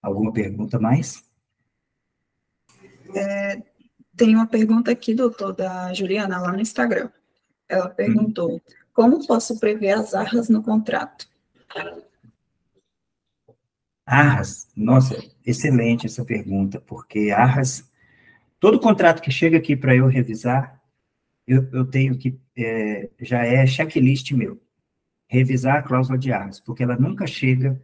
Alguma pergunta mais? Tem uma pergunta aqui, doutor, da Juliana, lá no Instagram. Ela perguntou, como posso prever as arras no contrato? Arras, nossa, excelente essa pergunta, porque arras, todo contrato que chega aqui para eu revisar, eu tenho que, já é checklist meu, revisar a cláusula de arras, porque ela nunca chega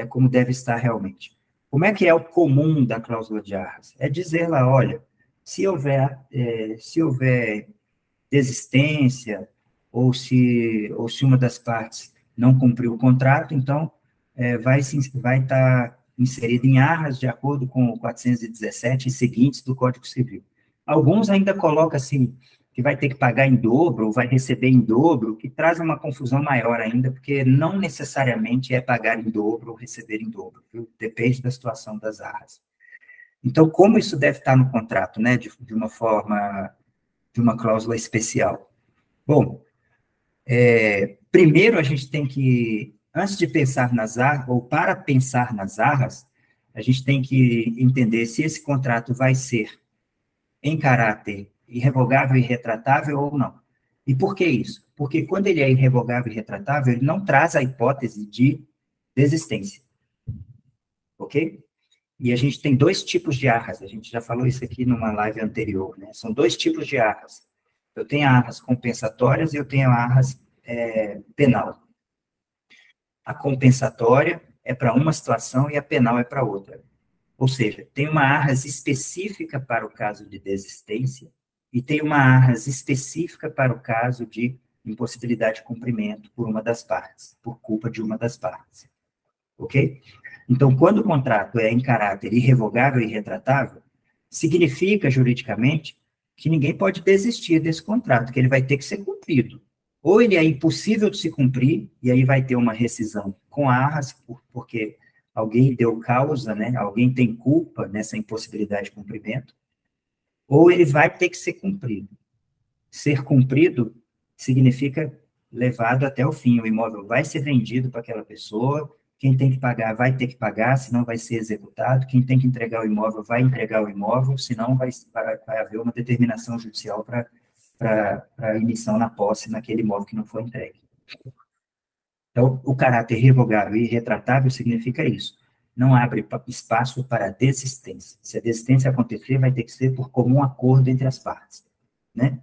como deve estar realmente. Como é que é o comum da cláusula de arras? É dizer lá, olha, se houver desistência, ou se uma das partes não cumpriu o contrato, então vai estar inserido em arras de acordo com o 417 e seguintes do Código Civil. Alguns ainda colocam assim, que vai ter que pagar em dobro, ou vai receber em dobro, que traz uma confusão maior ainda, porque não necessariamente é pagar em dobro ou receber em dobro, viu? Depende da situação das arras. Então, como isso deve estar no contrato, né, de uma forma, de uma cláusula especial? Bom, primeiro a gente tem que, antes de pensar nas arras, ou para pensar nas arras, a gente tem que entender se esse contrato vai ser em caráter irrevogável e retratável ou não. E por que isso? Porque quando ele é irrevogável e retratável, ele não traz a hipótese de desistência. Ok? E a gente tem dois tipos de arras, a gente já falou isso aqui numa live anterior, né? São dois tipos de arras. Eu tenho arras compensatórias e eu tenho arras penal. A compensatória é para uma situação e a penal é para outra. Ou seja, tem uma arras específica para o caso de desistência e tem uma arras específica para o caso de impossibilidade de cumprimento por uma das partes, por culpa de uma das partes. Ok? Então, quando o contrato é em caráter irrevogável e retratável, significa, juridicamente, que ninguém pode desistir desse contrato, que ele vai ter que ser cumprido. Ou ele é impossível de se cumprir, e aí vai ter uma rescisão com arras, porque alguém deu causa, né? Alguém tem culpa nessa impossibilidade de cumprimento, ou ele vai ter que ser cumprido. Ser cumprido significa levado até o fim, o imóvel vai ser vendido para aquela pessoa, quem tem que pagar vai ter que pagar, senão vai ser executado, quem tem que entregar o imóvel vai entregar o imóvel, senão vai haver uma determinação judicial para emissão na posse naquele imóvel que não foi entregue. Então, o caráter revogável e irretratável significa isso. Não abre espaço para desistência. Se a desistência acontecer, vai ter que ser por comum acordo entre as partes, né?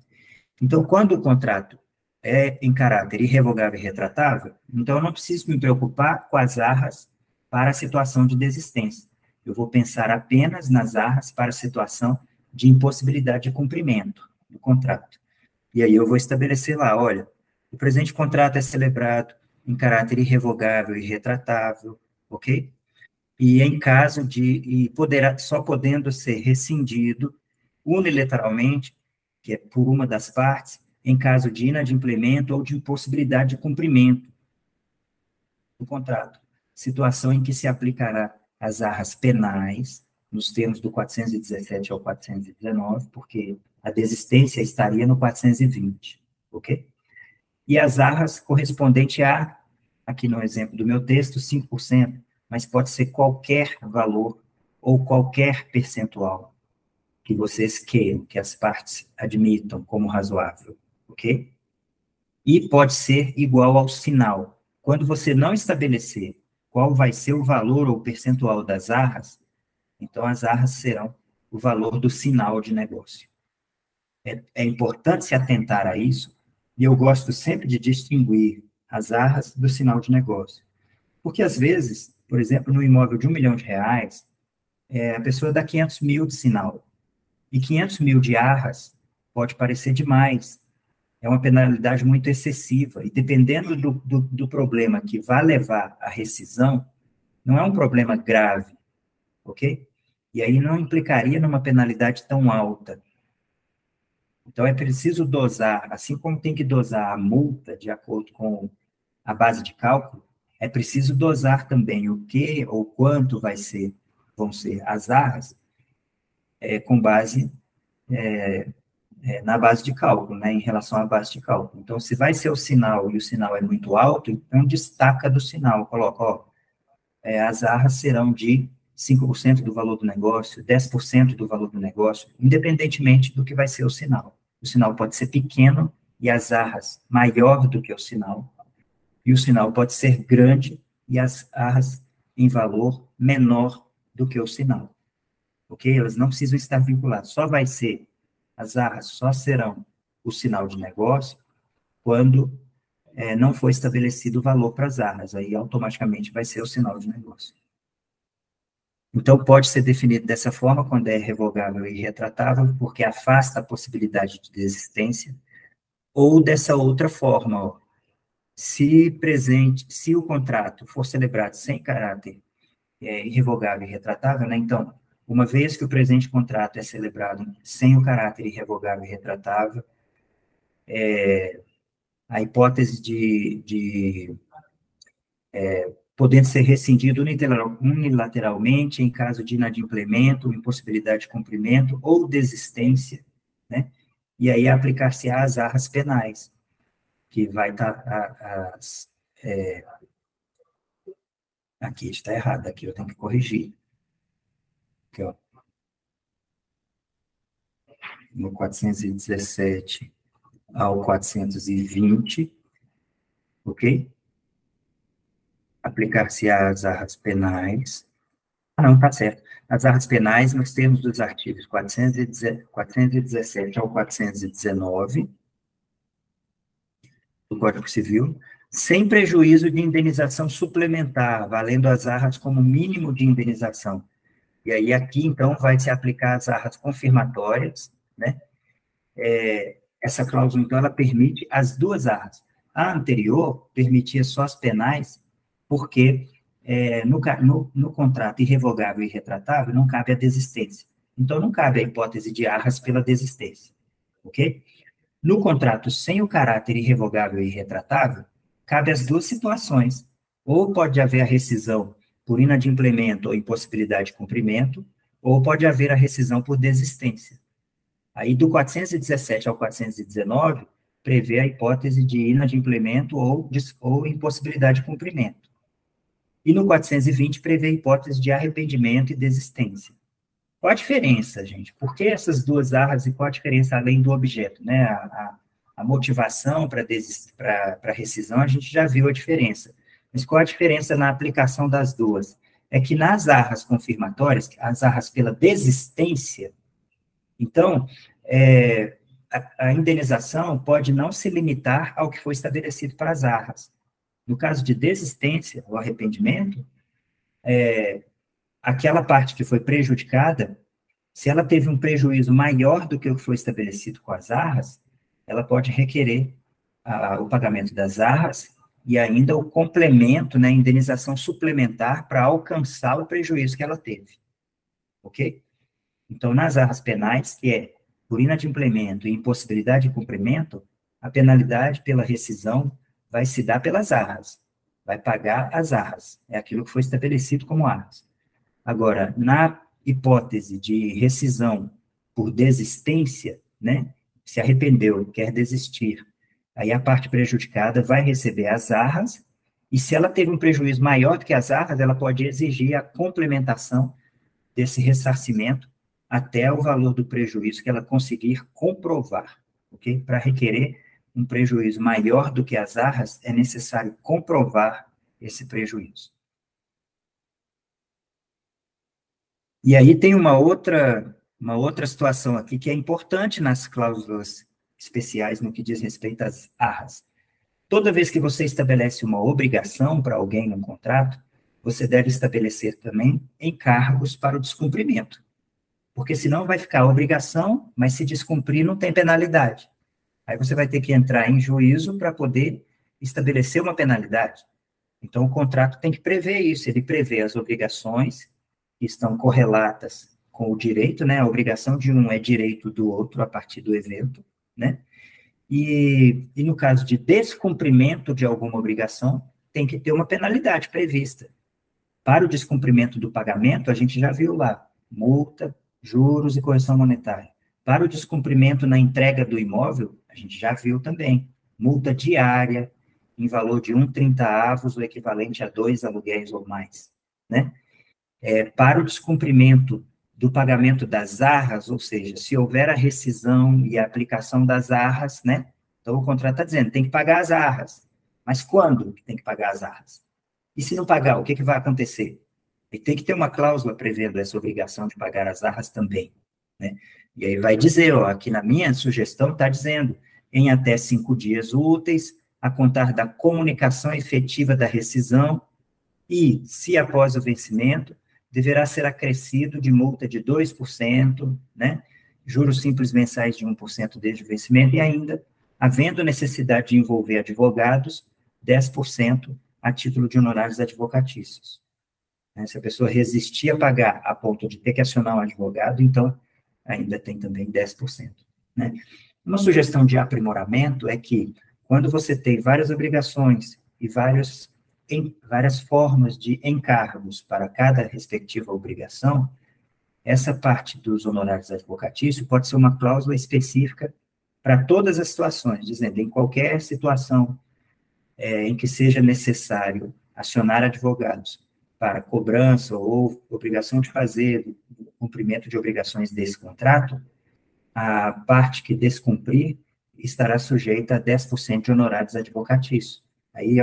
Então, quando o contrato é em caráter irrevogável e retratável, então eu não preciso me preocupar com as arras para a situação de desistência. Eu vou pensar apenas nas arras para a situação de impossibilidade de cumprimento do contrato. E aí eu vou estabelecer lá, olha, o presente contrato é celebrado em caráter irrevogável e retratável, ok? E em caso de, só podendo ser rescindido unilateralmente, que é por uma das partes, em caso de inadimplemento ou de impossibilidade de cumprimento do contrato. Situação em que se aplicará as arras penais, nos termos do 417 ao 419, porque a desistência estaria no 420, ok? E as arras correspondente a, aqui no exemplo do meu texto, 5%, mas pode ser qualquer valor ou qualquer percentual que vocês queiram, que as partes admitam como razoável, ok? E pode ser igual ao sinal. Quando você não estabelecer qual vai ser o valor ou percentual das arras, então as arras serão o valor do sinal de negócio. É importante se atentar a isso, e eu gosto sempre de distinguir as arras do sinal de negócio. Porque, às vezes, por exemplo, no imóvel de R$ 1.000.000, a pessoa dá 500 mil de sinal. E 500 mil de arras pode parecer demais. É uma penalidade muito excessiva. E dependendo do problema que vai levar à rescisão, não é um problema grave, ok? E aí não implicaria numa penalidade tão alta. Então, é preciso dosar, assim como tem que dosar a multa de acordo com a base de cálculo, é preciso dosar também o que ou quanto vão ser as arras, com base na base de cálculo, né, em relação à base de cálculo. Então, se vai ser o sinal e o sinal é muito alto, então destaca do sinal, coloca, ó, as arras serão de 5% do valor do negócio, 10% do valor do negócio, independentemente do que vai ser o sinal. O sinal pode ser pequeno e as arras maior do que o sinal, e o sinal pode ser grande e as arras em valor menor do que o sinal. Ok? Elas não precisam estar vinculadas. As arras só serão o sinal de negócio quando não for estabelecido o valor para as arras. Aí, automaticamente, vai ser o sinal de negócio. Então, pode ser definido dessa forma quando é revogável e retratável, porque afasta a possibilidade de desistência, ou dessa outra forma, ó, se o contrato for celebrado sem caráter irrevogável e retratável, né, então, uma vez que o presente contrato é celebrado sem o caráter irrevogável e retratável, a hipótese de podendo ser rescindido unilateralmente em caso de inadimplemento, impossibilidade de cumprimento ou desistência, né? E aí aplicar-se às arras penais, que vai estar aqui está errado, aqui eu tenho que corrigir. Aqui, ó. No 417 ao 420, ok? Aplicar-se às arras penais. Ah, não, tá certo. As arras penais, nos termos dos artigos 417 ao 419 do Código Civil, sem prejuízo de indenização suplementar, valendo as arras como mínimo de indenização. E aí, aqui, então, vai se aplicar as arras confirmatórias, né? Essa cláusula, então, ela permite as duas arras. A anterior permitia só as penais, porque no contrato irrevogável e retratável não cabe a desistência. Então, não cabe a hipótese de arras pela desistência, ok? No contrato sem o caráter irrevogável e retratável, cabe as duas situações. Ou pode haver a rescisão por inadimplemento ou impossibilidade de cumprimento, ou pode haver a rescisão por desistência. Aí, do 417 ao 419, prevê a hipótese de inadimplemento ou impossibilidade de cumprimento. E no 420, prevê a hipótese de arrependimento e desistência. Qual a diferença, gente? Por que essas duas arras e qual a diferença além do objeto? Né? A motivação para rescisão, a gente já viu a diferença. Mas qual a diferença na aplicação das duas? É que nas arras confirmatórias, as arras pela desistência, então, a indenização pode não se limitar ao que foi estabelecido para as arras. No caso de desistência, o arrependimento, aquela parte que foi prejudicada, se ela teve um prejuízo maior do que o que foi estabelecido com as arras, ela pode requerer o pagamento das arras e ainda o complemento, né, a indenização suplementar para alcançar o prejuízo que ela teve. Ok? Então, nas arras penais, que é por inadimplemento e impossibilidade de cumprimento, a penalidade pela rescisão vai se dar pelas arras, vai pagar as arras, é aquilo que foi estabelecido como arras. Agora, na hipótese de rescisão por desistência, né, se arrependeu, quer desistir, aí a parte prejudicada vai receber as arras, e se ela teve um prejuízo maior do que as arras, ela pode exigir a complementação desse ressarcimento até o valor do prejuízo que ela conseguir comprovar, ok? Para requerer um prejuízo maior do que as arras, é necessário comprovar esse prejuízo. E aí tem uma outra situação aqui que é importante nas cláusulas especiais no que diz respeito às arras. Toda vez que você estabelece uma obrigação para alguém num contrato, você deve estabelecer também encargos para o descumprimento. Porque senão vai ficar obrigação, mas se descumprir não tem penalidade. Aí você vai ter que entrar em juízo para poder estabelecer uma penalidade. Então, o contrato tem que prever isso, ele prevê as obrigações que estão correlatas com o direito, né? A obrigação de um é direito do outro a partir do evento, né? E no caso de descumprimento de alguma obrigação, tem que ter uma penalidade prevista. Para o descumprimento do pagamento, a gente já viu lá, multa, juros e correção monetária. Para o descumprimento na entrega do imóvel, a gente já viu também, multa diária, em valor de 1/30, o equivalente a 2 aluguéis ou mais, né? para o descumprimento do pagamento das arras, ou seja, se houver a rescisão e a aplicação das arras, né? Então, o contrato está dizendo, tem que pagar as arras. Mas quando tem que pagar as arras? E se não pagar, o que vai acontecer? E tem que ter uma cláusula prevendo essa obrigação de pagar as arras também, né? E aí vai dizer, ó, aqui na minha sugestão está dizendo, em até 5 dias úteis, a contar da comunicação efetiva da rescisão, e, se após o vencimento, deverá ser acrescido de multa de 2%, né? Juros simples mensais de 1% desde o vencimento, e ainda, havendo necessidade de envolver advogados, 10% a título de honorários advocatícios. Se a pessoa resistir a pagar a ponto de ter que acionar um advogado, então, ainda tem também 10%. Né? Uma sugestão de aprimoramento é que, quando você tem várias obrigações e várias formas de encargos para cada respectiva obrigação, essa parte dos honorários advocatícios pode ser uma cláusula específica para todas as situações, dizendo, em qualquer situação em que seja necessário acionar advogados para cobrança ou obrigação de fazer o cumprimento de obrigações desse contrato, a parte que descumprir estará sujeita a 10% de honorários advocatícios. Aí,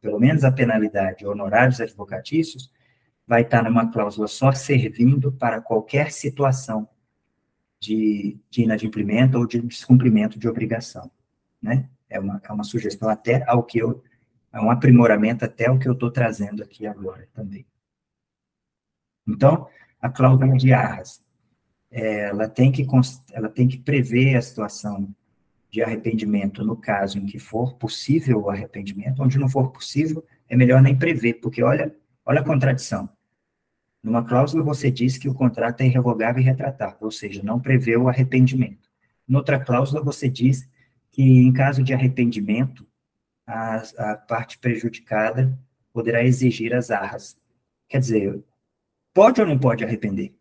pelo menos a penalidade de honorários advocatícios vai estar numa cláusula só servindo para qualquer situação de inadimplemento ou de descumprimento de obrigação, né? É uma sugestão até ao que é um aprimoramento até ao que eu estou trazendo aqui agora também. Então, a cláusula de arras, ela tem que prever a situação de arrependimento no caso em que for possível o arrependimento, onde não for possível, é melhor nem prever, porque olha a contradição. Numa cláusula você diz que o contrato é irrevogável e retratável, ou seja, não prevê o arrependimento. Noutra cláusula você diz que em caso de arrependimento, a parte prejudicada poderá exigir as arras. Quer dizer, pode ou não pode arrepender?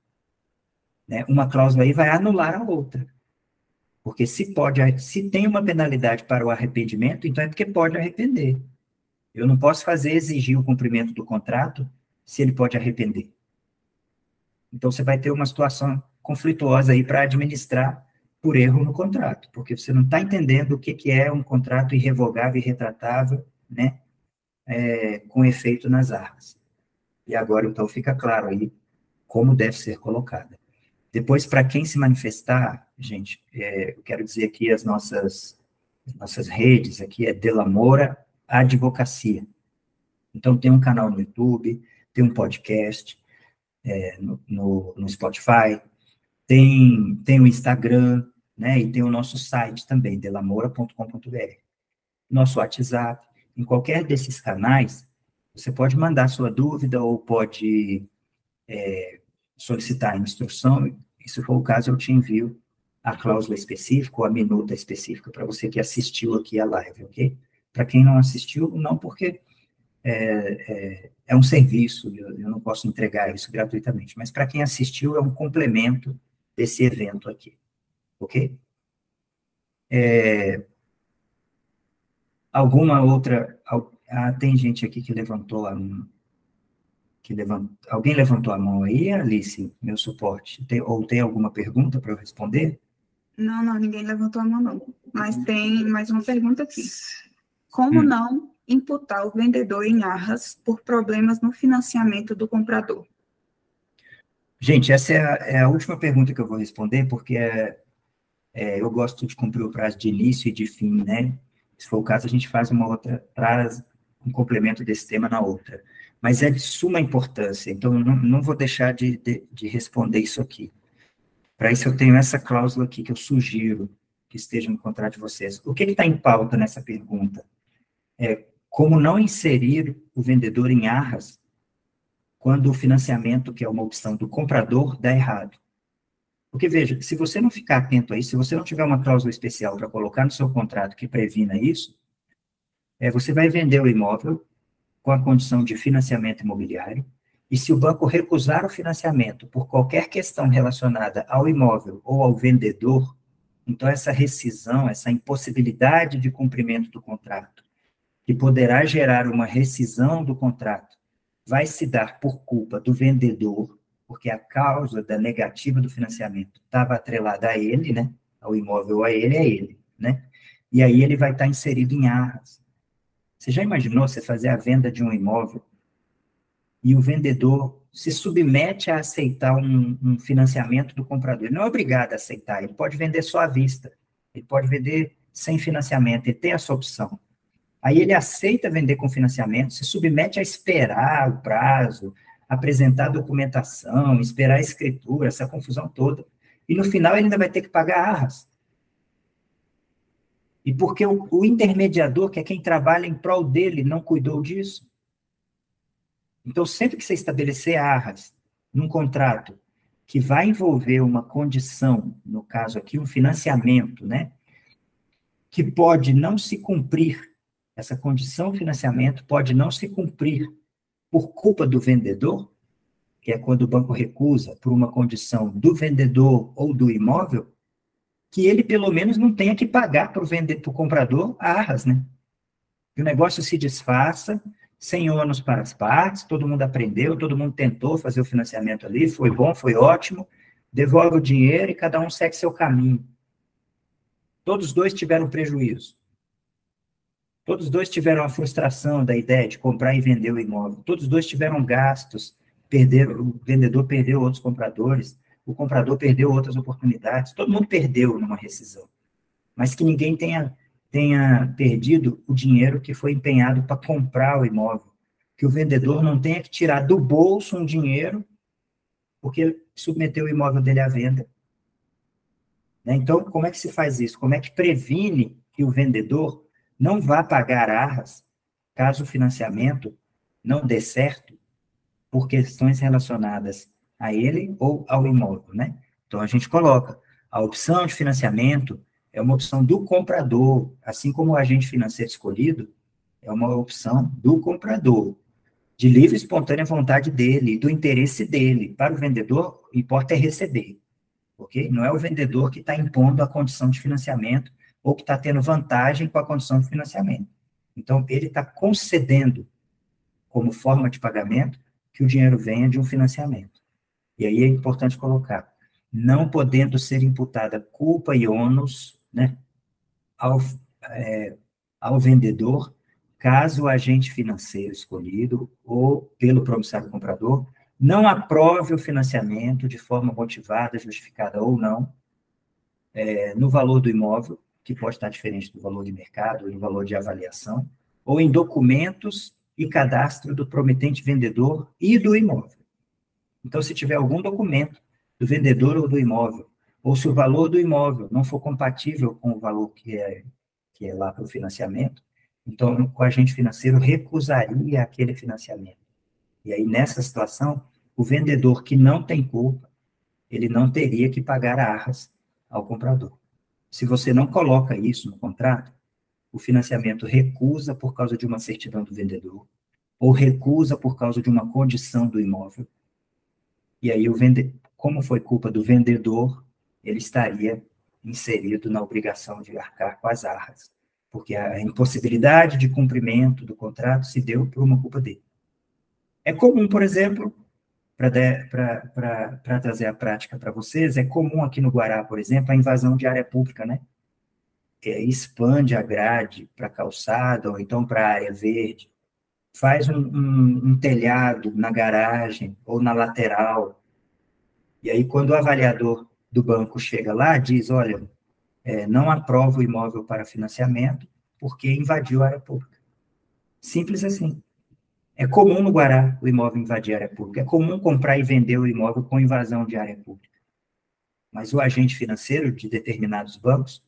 Né? Uma cláusula aí vai anular a outra. Porque se tem uma penalidade para o arrependimento, então é porque pode arrepender. Eu não posso exigir o cumprimento do contrato se ele pode arrepender. Então você vai ter uma situação conflituosa aí para administrar por erro no contrato, porque você não está entendendo o que é um contrato irrevogável e retratável, né, com efeito nas arras. E agora, então, fica claro aí como deve ser colocada. Depois, para quem se manifestar, gente, eu quero dizer aqui as nossas redes, aqui é Delamora Advocacia. Então, tem um canal no YouTube, tem um podcast no Spotify, tem o Instagram, né, e tem o nosso site também, delamora.com.br. Nosso WhatsApp, em qualquer desses canais, você pode mandar sua dúvida ou pode solicitar a instrução, e se for o caso, eu te envio a cláusula específica ou a minuta específica para você que assistiu aqui a live, ok? Para quem não assistiu, não, porque é um serviço, eu não posso entregar isso gratuitamente, mas para quem assistiu, é um complemento desse evento aqui, ok? Alguma outra... tem gente aqui que levantou a mão. Alguém levantou a mão aí, Alice, meu suporte? Ou tem alguma pergunta para eu responder? Não, ninguém levantou a mão, não. Mas tem mais uma pergunta aqui. Como não imputar o vendedor em arras por problemas no financiamento do comprador? Gente, essa é a última pergunta que eu vou responder, porque eu gosto de cumprir o prazo de início e de fim, né? Se for o caso, a gente faz uma outra, traz um complemento desse tema na outra. Mas é de suma importância, então eu não vou deixar de responder isso aqui. Para isso, eu tenho essa cláusula aqui que eu sugiro que esteja no contrato de vocês. O que está em pauta nessa pergunta? Como não inserir o vendedor em arras quando o financiamento, que é uma opção do comprador, dá errado. Porque, veja, se você não ficar atento a isso, se você não tiver uma cláusula especial para colocar no seu contrato que previna isso, você vai vender o imóvel com a condição de financiamento imobiliário, e se o banco recusar o financiamento por qualquer questão relacionada ao imóvel ou ao vendedor, então essa rescisão, essa impossibilidade de cumprimento do contrato, que poderá gerar uma rescisão do contrato vai se dar por culpa do vendedor, porque a causa da negativa do financiamento estava atrelada a ele, né? Ao imóvel, a ele, né? E aí ele vai estar inserido em arras. Você já imaginou você fazer a venda de um imóvel e o vendedor se submete a aceitar um financiamento do comprador? Ele não é obrigado a aceitar, ele pode vender só à vista, ele pode vender sem financiamento, ele tem essa opção. Aí ele aceita vender com financiamento, se submete a esperar o prazo, apresentar documentação, esperar a escritura, essa confusão toda. E no final ele ainda vai ter que pagar arras. E porque o intermediador, que é quem trabalha em prol dele, não cuidou disso. Então, sempre que você estabelecer arras num contrato que vai envolver uma condição, no caso aqui, um financiamento, né, que pode não se cumprir, essa condição de financiamento pode não se cumprir por culpa do vendedor, que é quando o banco recusa por uma condição do vendedor ou do imóvel, que ele pelo menos não tenha que pagar para o comprador arras, né? Que o negócio se desfaça, sem ônus para as partes, todo mundo aprendeu, todo mundo tentou fazer o financiamento ali, foi bom, foi ótimo, devolve o dinheiro e cada um segue seu caminho. Todos dois tiveram prejuízo. Todos dois tiveram a frustração da ideia de comprar e vender o imóvel. Todos dois tiveram gastos, o vendedor perdeu outros compradores, o comprador perdeu outras oportunidades. Todo mundo perdeu numa rescisão. Mas que ninguém tenha perdido o dinheiro que foi empenhado para comprar o imóvel. Que o vendedor não tenha que tirar do bolso um dinheiro porque ele submeteu o imóvel dele à venda. Então, como é que se faz isso? Como é que previne que o vendedor não vá pagar arras caso o financiamento não dê certo por questões relacionadas a ele ou ao imóvel, né? Então, a gente coloca a opção de financiamento é uma opção do comprador, assim como o agente financeiro escolhido é uma opção do comprador, de livre e espontânea vontade dele, do interesse dele. Para o vendedor, o que importa é receber, ok? Não é o vendedor que está impondo a condição de financiamento ou que está tendo vantagem com a condição de financiamento. Então, ele está concedendo, como forma de pagamento, que o dinheiro venha de um financiamento. E aí é importante colocar, não podendo ser imputada culpa e ônus, né, ao vendedor, caso o agente financeiro escolhido ou pelo promissário comprador não aprove o financiamento de forma motivada, justificada ou não, no valor do imóvel, que pode estar diferente do valor de mercado, ou do valor de avaliação, ou em documentos e cadastro do prometente vendedor e do imóvel. Então, se tiver algum documento do vendedor ou do imóvel, ou se o valor do imóvel não for compatível com o valor que é lá para o financiamento, então o agente financeiro recusaria aquele financiamento. E aí, nessa situação, o vendedor que não tem culpa, ele não teria que pagar arras ao comprador. Se você não coloca isso no contrato, o financiamento recusa por causa de uma certidão do vendedor, ou recusa por causa de uma condição do imóvel. E aí, como foi culpa do vendedor, ele estaria inserido na obrigação de arcar com as arras, porque a impossibilidade de cumprimento do contrato se deu por uma culpa dele. É comum, por exemplo, para trazer a prática para vocês, é comum aqui no Guará, por exemplo, a invasão de área pública, né? Expande a grade para calçada, ou então para a área verde, faz um telhado na garagem ou na lateral, e aí quando o avaliador do banco chega lá, diz, olha, não aprova o imóvel para financiamento porque invadiu a área pública. Simples assim. É comum no Guará o imóvel invadir a área pública, é comum comprar e vender o imóvel com invasão de área pública. Mas o agente financeiro de determinados bancos,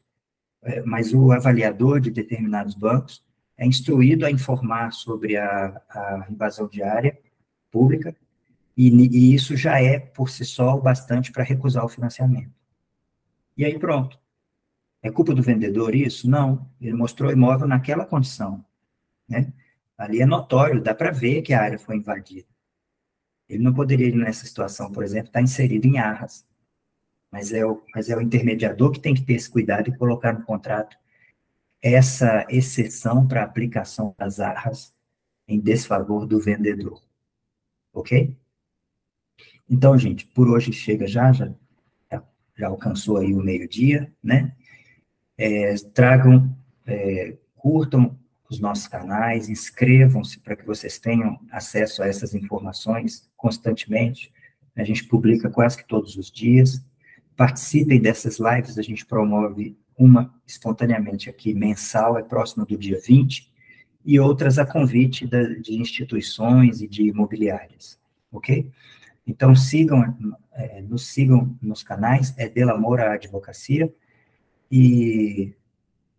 mas o avaliador de determinados bancos é instruído a informar sobre a invasão de área pública, e isso já é, por si só, o bastante para recusar o financiamento. E aí pronto. É culpa do vendedor isso? Não. Ele mostrou o imóvel naquela condição, né? Ali é notório, dá para ver que a área foi invadida. Ele não poderia, nessa situação, por exemplo, estar inserido em arras. Mas é o intermediador que tem que ter esse cuidado e colocar no contrato essa exceção para aplicação das arras em desfavor do vendedor. ok? Então, gente, por hoje chega já alcançou aí o meio-dia, né? Curtam os nossos canais, inscrevam-se para que vocês tenham acesso a essas informações constantemente. A gente publica quase que todos os dias. Participem dessas lives, a gente promove uma espontaneamente aqui, mensal, é próximo do dia 20, e outras a convite de instituições e de imobiliárias, ok? Então, nos sigam nos canais, é Del Amor à Advocacia, e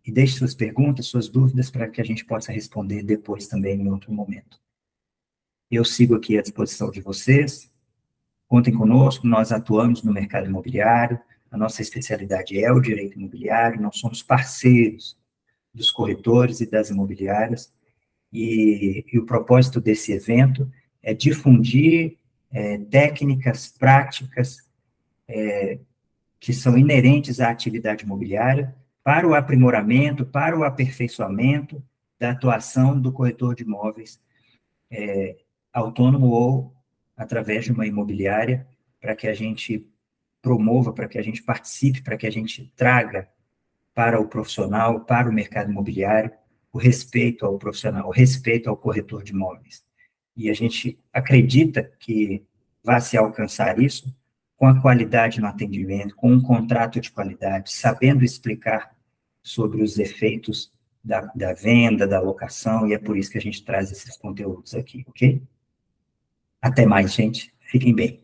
deixe suas perguntas, suas dúvidas, para que a gente possa responder depois também, em outro momento. Eu sigo aqui à disposição de vocês, contem conosco, nós atuamos no mercado imobiliário, a nossa especialidade é o direito imobiliário, nós somos parceiros dos corretores e das imobiliárias, e o propósito desse evento é difundir técnicas, práticas, que são inerentes à atividade imobiliária, para o aprimoramento, para o aperfeiçoamento da atuação do corretor de imóveis autônomo ou através de uma imobiliária, para que a gente promova, para que a gente participe, para que a gente traga para o profissional, para o mercado imobiliário, o respeito ao profissional, o respeito ao corretor de imóveis. E a gente acredita que vai se alcançar isso com a qualidade no atendimento, com um contrato de qualidade, sabendo explicar sobre os efeitos da venda, da locação, e é por isso que a gente traz esses conteúdos aqui, ok? Até mais, gente. Fiquem bem.